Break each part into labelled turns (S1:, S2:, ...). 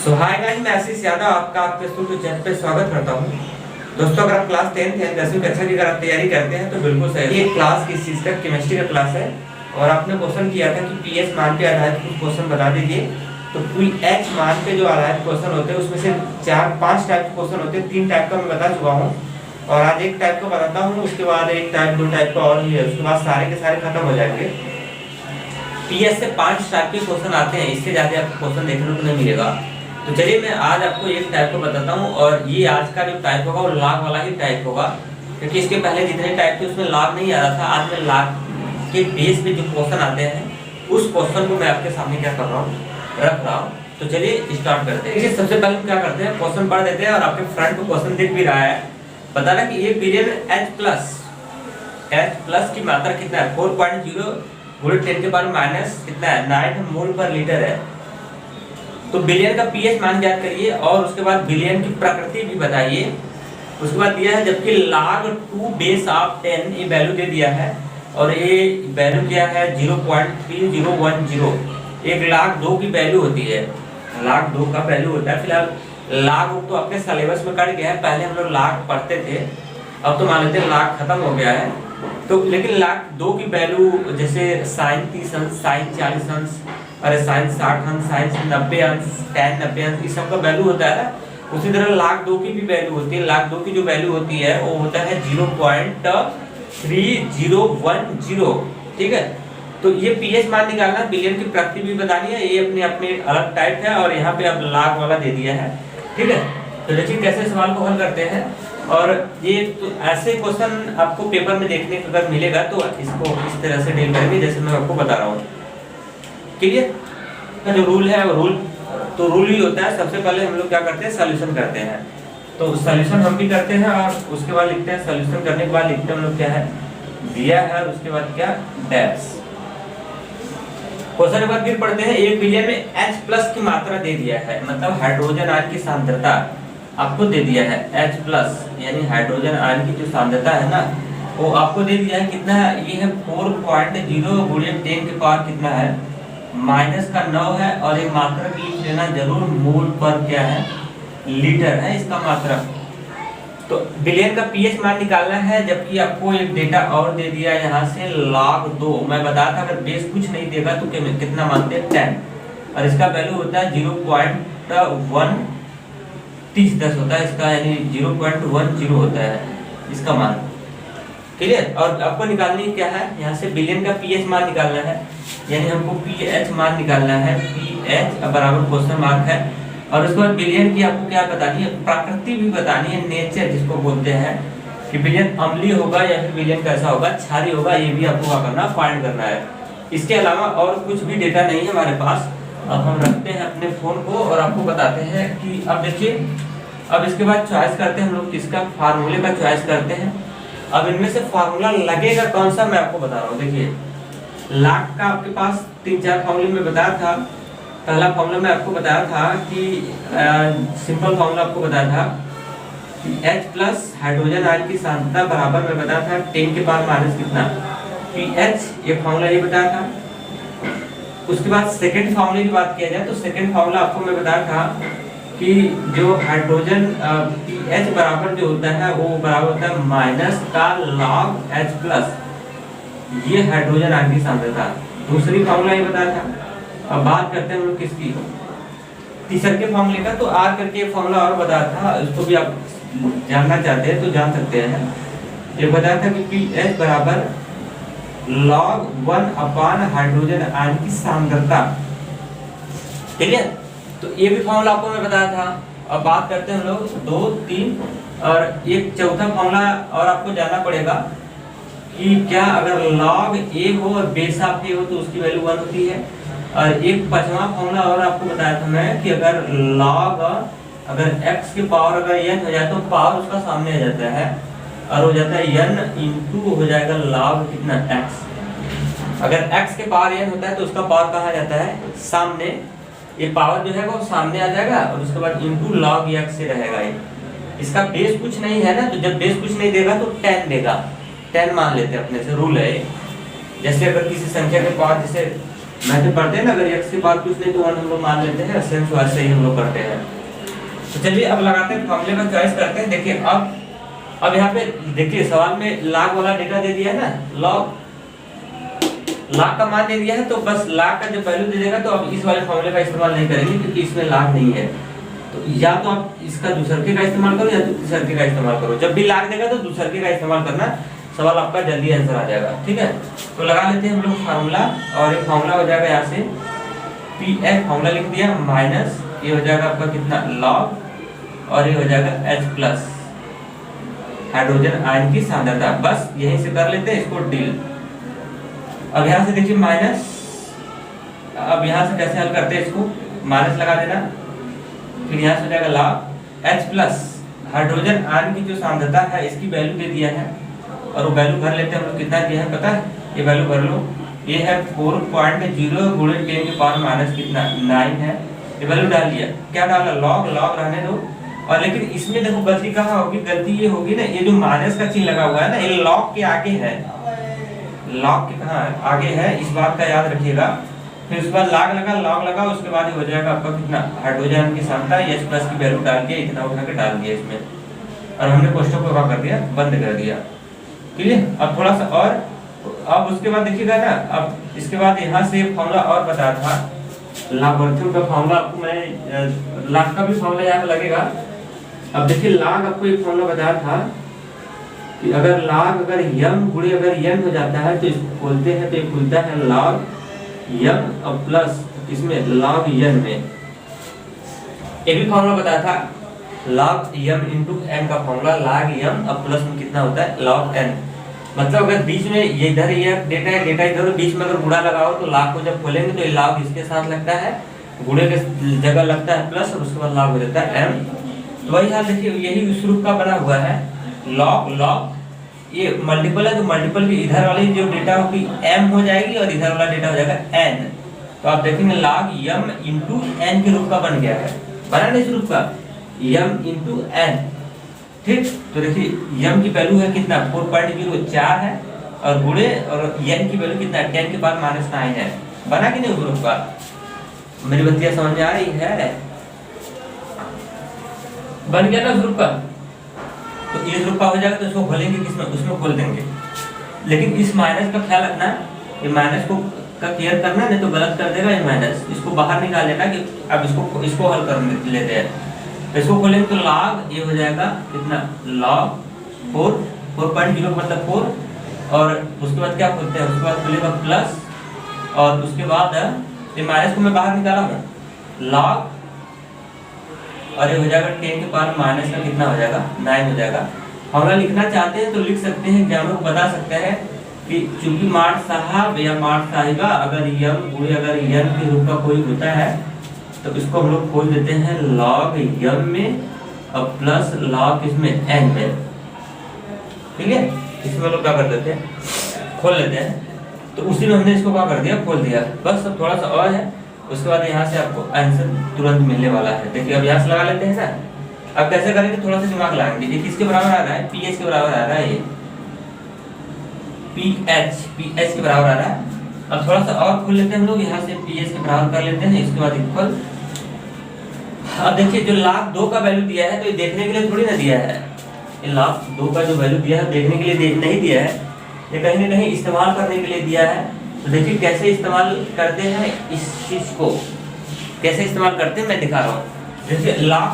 S1: सो hi guys, मैं आशीष यादव आपका आपके स्कूल चैनल पे स्वागत करता हूं। दोस्तों, अगर आप क्लास 10th या 10वीं कक्षा की अगर आप तैयारी करते हैं तो बिल्कुल सही। ये क्लास किस चीज़ का, केमिस्ट्री का क्लास है। और आपने क्वेश्चन किया था कि पीएच मान पे आधारित कुछ क्वेश्चन बता दीजिए। तो पीएच मान पे जो आधारित क्वेश्चन होते हैं उसमें से 4-5 टाइप के क्वेश्चन होते हैं। 3 टाइप का मैं बता चुका हूँ और आज एक टाइप का बताता हूँ। उसके बाद एक टाइप 2 टाइप का और भी है, उसके बाद सारे के सारे खत्म हो जाएंगे। पीएच से 5 टाइप के क्वेश्चन आते हैं, इससे ज़्यादा आपको क्वेश्चन देखने को नहीं मिलेगा। तो चलिए मैं आज आपको एक टाइप को बताता हूँ और ये आज का जो टाइप होगा वो लाग वाला ही टाइप होगा, क्योंकि इसके पहले जितने टाइप थे उसमें लाग नहीं आ रहा था। आज मैं लाग के बेस पे जो क्वेश्चन आते हैं उस क्वेश्चन को मैं आपके सामने क्या कर रहा हूँ, रख रहा हूँ। तो चलिए स्टार्ट करते हैं। देखिए, सबसे पहले हम क्या करते हैं, क्वेश्चन पढ़ देते हैं और आपके फ्रंट को क्वेश्चन दिख भी रहा है। बता रहा कि एक पीरियड में H+ की मात्रा कितना है, 4.0 × 10⁻⁻ कितना है, 9 मोल पर लीटर है। तो बिलियन का पीएच मान ज्ञात करिए और उसके बाद बिलियन की प्रकृति भी बताइए। उसके बाद दिया है, जबकि log 2 बेस ऑफ 10 ये वैल्यू दे दिया है और ये वैल्यू क्या है 0.3010। एक log 2 की वैल्यू होती है, log 2 का वैल्यू होता है। फिलहाल log तो आपके सिलेबस में कट गया है, पहले हम लोग log पढ़ते थे, अब तो मान लेते हैं log खत्म हो गया है। तो लेकिन log 2 की वैल्यू जैसे sin 30 अंश, sin 40 अंश, अरे sin 60 अंश, sin 90 अंश, tan 90 अंश, इस सब का वैल्यू होता है। उसी तरह log 2 की भी वैल्यू होती है। log 2 की जो वैल्यू होती है वो होता है 0.3010। ठीक है, तो ये पीएच मान निकालना, बिलियन की प्रकृति भी बतानी है, ये अपने अपने अलग टाइप है और यहाँ पे अब log वाला दे दिया है। ठीक है, तो देखिए कैसे सवाल को हल करते हैं। और ये तो ऐसे क्वेश्चन आपको पेपर में देखने को अगर मिलेगा तो इसको इस तरह से डील करेंगे जैसे मैं आपको बता रहा हूँ। क्लियर का जो रूल है वो रूल ही होता है। सबसे पहले हम लोग क्या करते हैं, सॉल्यूशन करते हैं। तो सॉल्यूशन हम भी करते हैं और उसके बाद लिखते हैं, सॉल्यूशन करने के बाद लिखते हैं हम लोग क्या है दिया है और उसके बाद क्या डैश। क्वेश्चन एक बार फिर पढ़ते हैं। एक बिलियन में H+ की मात्रा दे दिया है, मतलब हाइड्रोजन आयन की सांद्रता आपको दे दिया है। H+ यानी हाइड्रोजन आयन की जो सांद्रता है ना वो आपको दे दिया है। कितना है, ये है 4.0 × 10⁻⁻ कितना है, -9 है। और एक मात्रा भी लिख लेना जरूर, मोल पर क्या है, लीटर है इसका मात्रा। तो बिलियन का पीएच मान निकालना है, जबकि आपको एक डेटा और दे दिया यहाँ से log 2। मैं बताया था अगर बेस कुछ नहीं देगा तो कितना मानते हैं 10, और इसका वैल्यू होता है 0.130 होता है इसका, यानी 0.10 होता है इसका मान। क्लियर। और आपको निकालनी क्या है, यहाँ से बिलियन का पीएच मान निकालना है, यानी हमको पीएच मान निकालना है। पीएच बराबर क्वेश्चन मार्क है। और उसके बाद बिलियन की आपको क्या बतानी है, प्रकृति भी बतानी है, नेचर जिसको बोलते हैं, कि बिलियन अम्लीय होगा या फिर बिलियन कैसा होगा, क्षारीय होगा, ये भी आपको क्या करना, फाइंड करना है। इसके अलावा और कुछ भी डेटा नहीं है हमारे पास। अब हम रखते हैं अपने फोन को और आपको बताते हैं कि अब देखिए, अब इसके बाद चॉइस करते हैं हम लोग किसका, फार्मूले का चॉइस करते हैं। अब इनमें से फार्मूला लगेगा कौन सा मैं आपको बता रहा हूँ। देखिए, log का आपके पास 3-4 फार्मूले में बताया था। पहला फार्मूला मैं आपको बताया था कि सिंपल फार्मूला आपको बताया था कि H+ हाइड्रोजन आयन की सांद्रता बराबर में बताया था 10⁻⁻ कितना, pH, ये फार्मूला ये बताया था। उसके बाद सेकंड फार्मूले की बात किया जाए तो सेकंड फार्मूला आपको मैं बताया था कि जो हाइड्रोजन pH बराबर जो होता है वो बराबर होता है माइनस का log H+, ये हाइड्रोजन आयन की सांद्रता। दूसरी फार्मूला ये बताया था। अब बात करते हैं हम लोग किसकी, तीसरे के फार्मूले का। तो आर करके फार्मूला और बताया था, इसको भी आप जानना चाहते हैं तो जान सकते हैं। ये बताया था कि pH बराबर log 1 हाइड्रोजन आयन की सांद्रता। क्लियर। तो ये भी फार्मूला आपको मैं बताया था। अब बात करते हैं हम लोग 2, 3 और एक चौथा फार्मूला और आपको जानना पड़ेगा कि क्या अगर log A हो और बेस ऑफ A हो तो उसकी वैल्यू 1 होती है। और एक पांचवा फॉर्मूला और आपको बताया था मैं कि अगर log अगर x की पावर अगर n हो जाए तो पावर उसका सामने आ जाता है और हो जाता है n × हो जाएगा log कितना x। अगर x के पावर n होता है तो उसका पावर कहाँ जाता है, सामने। ये पावर जो है वो सामने आ जाएगा और उसके बाद × log x से रहेगा। ये इसका बेस कुछ नहीं है ना, तो जब बेस कुछ नहीं देगा तो 10 देगा। 10 मान लेते हैं अपने से, रूल है। जैसे अगर किसी संख्या के पावर जैसे मैथ पढ़ते हैं ना, अगर x के पावर कुछ नहीं तो 1 हम लोग मान लेते हैं, सेम वैसे ही हम लोग करते हैं। तो चलिए अब लगाते हैं फॉर्मूले का चॉइस करते हैं। देखिए अब यहाँ पे देखिए सवाल में log वाला डेटा दे दिया है ना, log का मान दे दिया है, तो बस log का जब वैल्यू दे देगा तो अब इस वाले फॉर्मूले का इस्तेमाल नहीं करेंगे क्योंकि इसमें log नहीं है। तो या तो आप इसका दूसरके का इस्तेमाल करो या तो तीसरके का इस्तेमाल करो। जब भी log देगा तो दूसरके का इस्तेमाल करना, सवाल आपका जल्दी आंसर आ जाएगा। ठीक है, तो लगा लेते हैं हम लोग फार्मूला, और ये फार्मूला हो जाएगा यहाँ से Pf फार्मूला लिख दिया माइनस ये हो जाएगा आपका कितना log, और ये हो जाएगा H प्लस हाइड्रोजन आयन की सांद्रता। बस यहीं से कर लेते हैं इसको डील। अब यहाँ से देखिए माइनस, अब यहाँ से कैसे हल करते हैं इसको, माइनस लगा देना, फिर यहाँ से हो जाएगा log H plus hydrogen ion की जो सांद्रता है इसकी वैल्यू दे दिया है, और वो वैल्यू भर लेते हैं हम लोग। कितना दिया है पता है, ये वैल्यू भर लो, ये है 4.0 गुणे 10 की पावर माइनस कितना 9 है। ये वैल्यू डाल दिया, क्या डाला log रहने दो। और लेकिन इसमें देखो गलती कहाँ होगी, गलती ये होगी ना, ये जो माइनस का चिन्ह लगा हुआ है ना, ये log के आगे है, log के कहाँ आगे है, इस बात का याद रखिएगा। फिर उसके बाद log लगा, उसके बाद ये हो जाएगा आपका कितना हाइड्रोजन की सांद्रता, H प्लस की वैल्यू डाल के इतना उठा के डाल दिया इसमें, और हमने क्वेश्चन को क्या कर दिया, बंद कर दिया। क्लियर। अब थोड़ा सा और, अब उसके बाद देखिएगा ना, अब इसके बाद यहाँ से फॉर्मूला और बताया था, लॉगरिथम का फॉर्मूला आपको मैं log का भी फॉर्मूला यहाँ पे लगेगा। अब देखिए log आपको एक फॉर्मूला बताया था कि अगर log अगर m गुणे अगर n हो जाता है तो इसको खोलते हैं तो ये खुलता है log m और प्लस इसमें log n में एक भी फॉर्मूला बताया था, log m इंटू n का फॉर्मूला log m और प्लस में कितना होता है log n। मतलब अगर बीच में ये इधर ये डेटा है, डेटा इधर, बीच में अगर गुणा लगाओ तो log को जब खोलेंगे तो ये log इसके साथ लगता है, गुणे के जगह लगता है प्लस, और उसके बाद log हो जाता है m। तो वही हाल देखिए, यही उस रूप का बना हुआ है, log ये मल्टीपल है तो मल्टीपल की इधर वाली जो डेटा होगी m हो जाएगी और इधर वाला डेटा हो जाएगा n। तो आप देखेंगे log m इंटू n के रूप का बन गया है, बना नहीं इस रूप का m इंटू n। ठीक, तो देखिए m की वैल्यू है कितना 4.04 है, और गुणे और n की वैल्यू कितना 10 के बाद -9 है। बना कि नहीं उस रूप का, मेरी बत्तियां समझ में आ रही है, बन गया ना उस रूप का। तो इस रूप का हो जाएगा तो इसको खोलेंगे किसमें, उसमें खोल देंगे। लेकिन इस माइनस का ख्याल रखना, ये माइनस को का केयर करना, नहीं तो गलत कर देगा ये माइनस, इसको बाहर निकाल लेना। कि अब इसको हल कर लेते हैं, तो इसको खोलेंगे तो log ये हो जाएगा कितना log 4.0 मतलब 4, और उसके बाद क्या खोलते हैं, उसके बाद खोलेगा प्लस, और उसके बाद ये माइनस को मैं बाहर निकाला हूँ log, और ये हो जाएगा 10 के पावर माइनस का कितना हो जाएगा 9 हो जाएगा। फॉर्मूला लिखना चाहते हैं तो लिख सकते हैं, एग्जाम को बता सकते हैं कि चूंकि मार्ट साहब या मार्ट साहिबा अगर m गुणे अगर n के रूप का कोई होता है तो इसको हम लोग खोल देते हैं log m में और प्लस log इसमें n में। ठीक है, इसमें लोग क्या कर देते हैं, खोल लेते हैं। तो उसी में हमने इसको क्या कर दिया, खोल दिया। बस अब थोड़ा सा और है, उसके बाद यहाँ से आपको आंसर तुरंत मिलने वाला है। देखिए अब यहाँ से लगा लेते हैं ना। अब कैसे करेंगे, थोड़ा सा दिमाग लगाएंगे। ये किसके बराबर आ रहा है, pH के बराबर आ रहा है, ये pH के बराबर आ रहा है। अब थोड़ा सा और खोल लेते हैं हम लोग, यहाँ से pH के बराबर कर लेते हैं, इसके बाद इक्वल। अब देखिए जो log 2 का वैल्यू दिया है तो ये देखने के लिए थोड़ी ना दिया है, ये log 2 का जो वैल्यू दिया है देखने के लिए नहीं दिया है, ये कहीं ना कहीं इस्तेमाल करने के लिए दिया है। तो देखिए कैसे इस्तेमाल करते हैं इस चीज को, कैसे इस्तेमाल करते हैं मैं दिखा रहा हूँ। जैसे log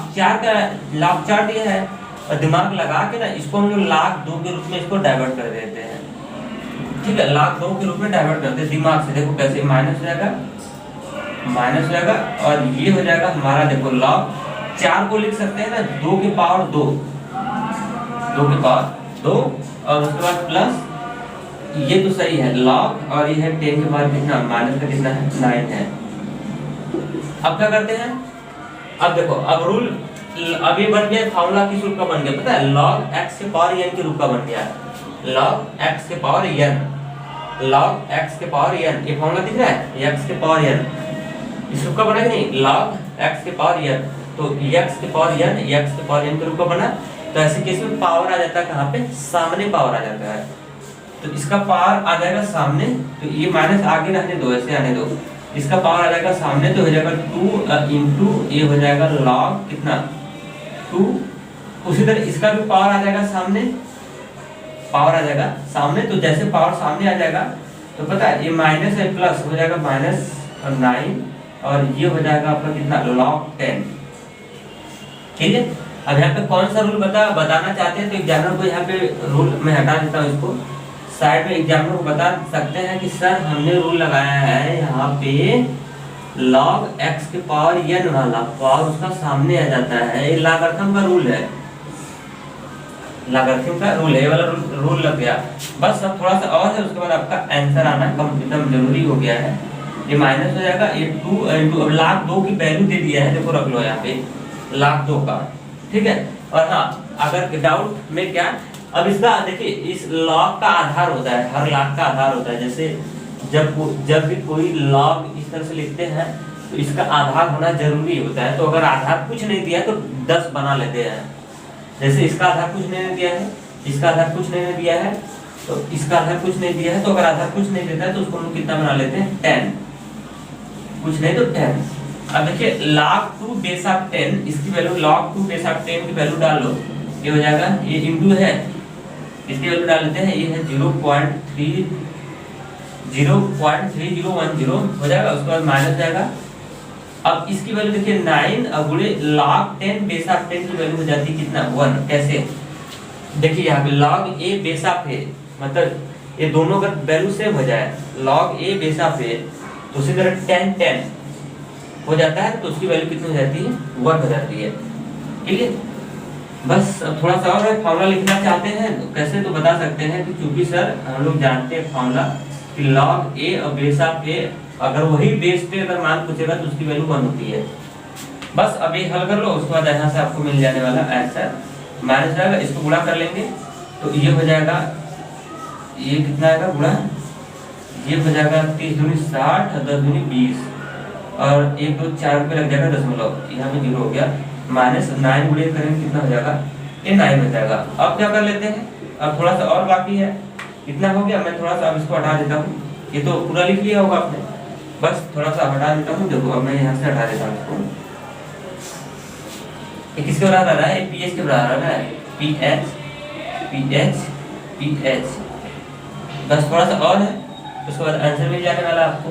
S1: 4 दिया है, और दिमाग लगा के ना इसको हम लोग log 2 के रूप में इसको डाइवर्ट कर देते हैं। ठीक है, log 2 के रूप में डाइवर्ट करते हैं दिमाग से। देखो कैसे माइनस हो जाएगा, और ये हो जाएगा हमारा, देखो log 4 को लिख सकते हैं ना 2 की पावर 2, और उसके बाद प्लस, ये तो सही है log, और ये है 10 के बाद कितना माइनस का कितना है 9 है। अब क्या करते हैं, अब देखो अब रूल, अब ये बन गया फार्मूला किस रूप का बन गया पता है, log x के पावर n के रूप का बन गया, log x के पावर n, log x के पावर n। ये फार्मूला दिख रहा है, x के पावर n इस रूप का बना कि नहीं, log x के पावर n। तो x के पावर n, x के पावर n के रूप का बना। तो ऐसे केस में पावर आ जाता है कहाँ पे, सामने पावर आ जाता है। तो इसका पावर आ जाएगा सामने, तो ये माइनस आगे रहने दो, ऐसे आने दो, इसका पावर आ जाएगा सामने तो हो जाएगा 2 इंटू ये हो जाएगा लॉग कितना 2। उसी तरह इसका भी पावर आ जाएगा सामने, पावर आ जाएगा सामने। तो जैसे पावर सामने आ जाएगा तो पता है ये माइनस है प्लस हो जाएगा -9 और ये हो जाएगा आपका कितना log 10। ठीक है, अब यहाँ पे कौन सा रूल बताना चाहते हैं तो एग्जामिनर को यहाँ पे रूल मैं हटा देता हूँ इसको साइड में। एग्जामिनर को बता सकते हैं कि सर हमने रूल लगाया है यहाँ पे log x के पावर n वाला पावर उसका सामने आ जाता है, ये लॉगरिथम का रूल है, लॉगरिथम का रूल है, ये वाला रूल लग गया। बस अब थोड़ा सा और है, उसके बाद आपका आंसर आना एकदम जरूरी हो गया है। ये माइनस हो जाएगा, ये 2 इंटू लाख 2 की वैल्यू दे दिया है, देखो रख लो यहाँ पे लाख 2 का। ठीक है, और हाँ अगर डाउट में क्या, अब इसका देखिए इस लॉग का आधार होता है, हर लाख का आधार होता है। जैसे जब भी कोई लॉग इस तरह से लिखते हैं तो इसका आधार होना जरूरी होता है। तो अगर आधार कुछ नहीं दिया तो 10 बना लेते हैं। जैसे इसका आधार कुछ नहीं दिया है, इसका आधार कुछ नहीं दिया है, तो इसका आधार कुछ नहीं दिया है, तो अगर आधार कुछ नहीं देता है तो उसको हम कितना बना लेते हैं 10, कुछ नहीं तो 10। अब देखिए log 2 बेस ऑफ 10, इसकी वैल्यू log 2 बेस ऑफ 10 की वैल्यू डाल लो, ये हो जाएगा, ये इंटू है, इसकी वैल्यू डाल लेते हैं, ये है 0.3010 हो जाएगा, उसके बाद माइनस हो जाएगा। अब इसकी वैल्यू देखिए 9 गुणे log 10 बेस ऑफ 10 की वैल्यू हो जाती है कितना 1। कैसे, देखिए यहाँ पे log a base of a, मतलब ये दोनों का वैल्यू सेम हो जाए, log a base of a, तो उसी तरह 10 हो जाता है, तो उसकी वैल्यू कितनी हो जाती है 1 हो जाती है। ठीक है, बस अब थोड़ा सा और है, फार्मूला लिखना चाहते हैं तो कैसे, तो बता सकते हैं कि चूंकि सर हम लोग जानते हैं फार्मूला कि log a और बेस ऑफ a, अगर वही बेस पे अगर मान पूछेगा तो उसकी वैल्यू 1 होती है। बस अब ये हल कर लो, उसके बाद यहाँ से आपको मिल जाने वाला आंसर माइनस जाएगा, इसको गुणा कर लेंगे तो ये हो जाएगा, ये कितना आएगा गुणा, ये हो जाएगा 30 दूनी 60 और 10 दूनी 20 और 1 2 4 रुपये लग जाएगा दशमलव, यहाँ पे 0 हो गया, माइनस 9 गुणे करेंगे कितना हो जाएगा, ये 9 हो जाएगा। अब क्या कर लेते हैं, अब थोड़ा सा और बाकी है, कितना हो गया, मैं थोड़ा सा अब इसको हटा देता हूँ, ये तो पूरा लिख लिया होगा आपने, बस थोड़ा सा हटा देता हूँ। देखो अब मैं यहाँ से हटा देता हूँ इसको, ये किसके बराबर आ रहा है, पीएच के बराबर आ रहा है, पीएच पीएच पीएच। बस थोड़ा सा और है, उसके बाद आंसर मिल जाने वाला आपको।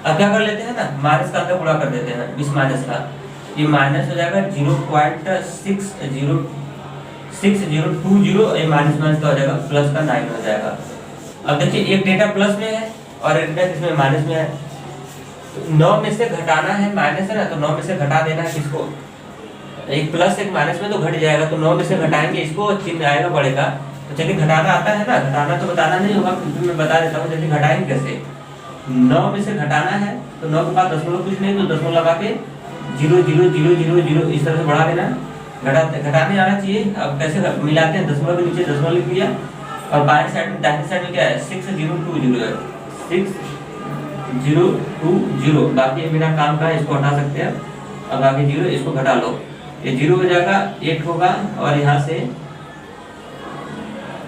S1: अब क्या कर लेते हैं ना, माइनस का अंदर गुणा कर देते हैं, इस माइनस का, ये माइनस हो जाएगा 0.6020, ये माइनस माइनस का हो जाएगा, प्लस का 9 हो जाएगा। अब देखिए एक डेटा प्लस में है और एक डेटा इसमें माइनस में है, तो 9 में से घटाना है, माइनस है ना, तो 9 में से घटा देना है किसको, एक प्लस एक माइनस में तो घट जाएगा, तो 9 में से घटाएंगे इसको, चिन्ह आएगा बढ़ेगा। तो चलिए घटाना आता है ना, घटाना तो बताना नहीं होगा, क्योंकि मैं बता देता हूँ जैसे घटाएंगे कैसे। 9 में से घटाना है तो 9 के बाद दशमलव कुछ नहीं, तो दशमलव लगा के 0 0 0 0 0 इस तरह से बढ़ा देना, घटाने आना चाहिए। अब कैसे मिलाते हैं, दशमलव के नीचे दशमलव लिख लिया और बाएं साइड में दाहिने साइड में क्या है 6020 है, 6020, बाकी बिना काम का इसको हटा सकते हैं। अब आगे 0 इसको घटा लो, ये 0 हो जाएगा, 8 होगा और यहाँ से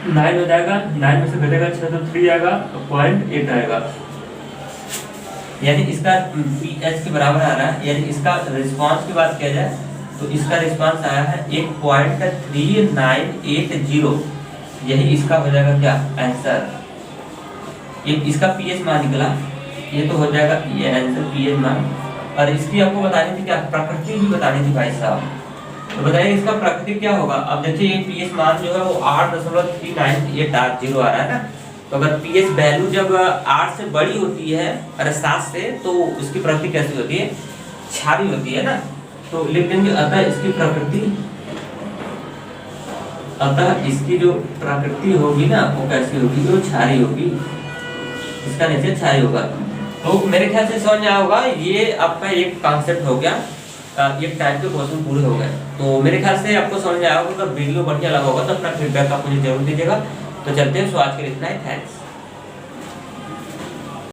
S1: 9 हो जाएगा, 9 में से घटेगा 6 तो 3 आएगा, 0.8 आएगा, यानी इसका पीएच के बराबर आ रहा है। यानी इसका रिस्पांस की बात किया जाए तो इसका रिस्पांस आया है 1.3980, यही इसका हो जाएगा क्या आंसर। ये इसका पीएच मान निकला, ये तो हो जाएगा ये आंसर पीएच मान। और इसकी आपको बतानी थी क्या, प्रकृति भी बतानी थी भाई साहब, तो बताइए इसका प्रकृति क्या होगा। अब देखिए ये पीएच मान जो है वो 8.3980 आ रहा है ना, तो अगर पीएच वैल्यू जब 8 से बड़ी होती है अरे 7 से, तो इसकी प्रकृति कैसी होती है, क्षारीय होती है ना। तो लिख देंगे अतः इसकी प्रकृति, अतः इसकी जो प्रकृति होगी ना वो कैसी होगी, वो क्षारीय होगी, इसका नेचर क्षारीय होगा। तो मेरे ख्याल से समझ आया होगा, ये आपका एक कॉन्सेप्ट हो गया, एक टाइप के क्वेश्चन पूरे हो गए। तो मेरे ख्याल से आपको समझ आया होगा, अगर वीडियो बढ़िया लगा होगा तो अपना फीडबैक आप मुझे जरूर दीजिएगा। तो चलते हैं, सो आज के लिए इतना ही, थैंक्स।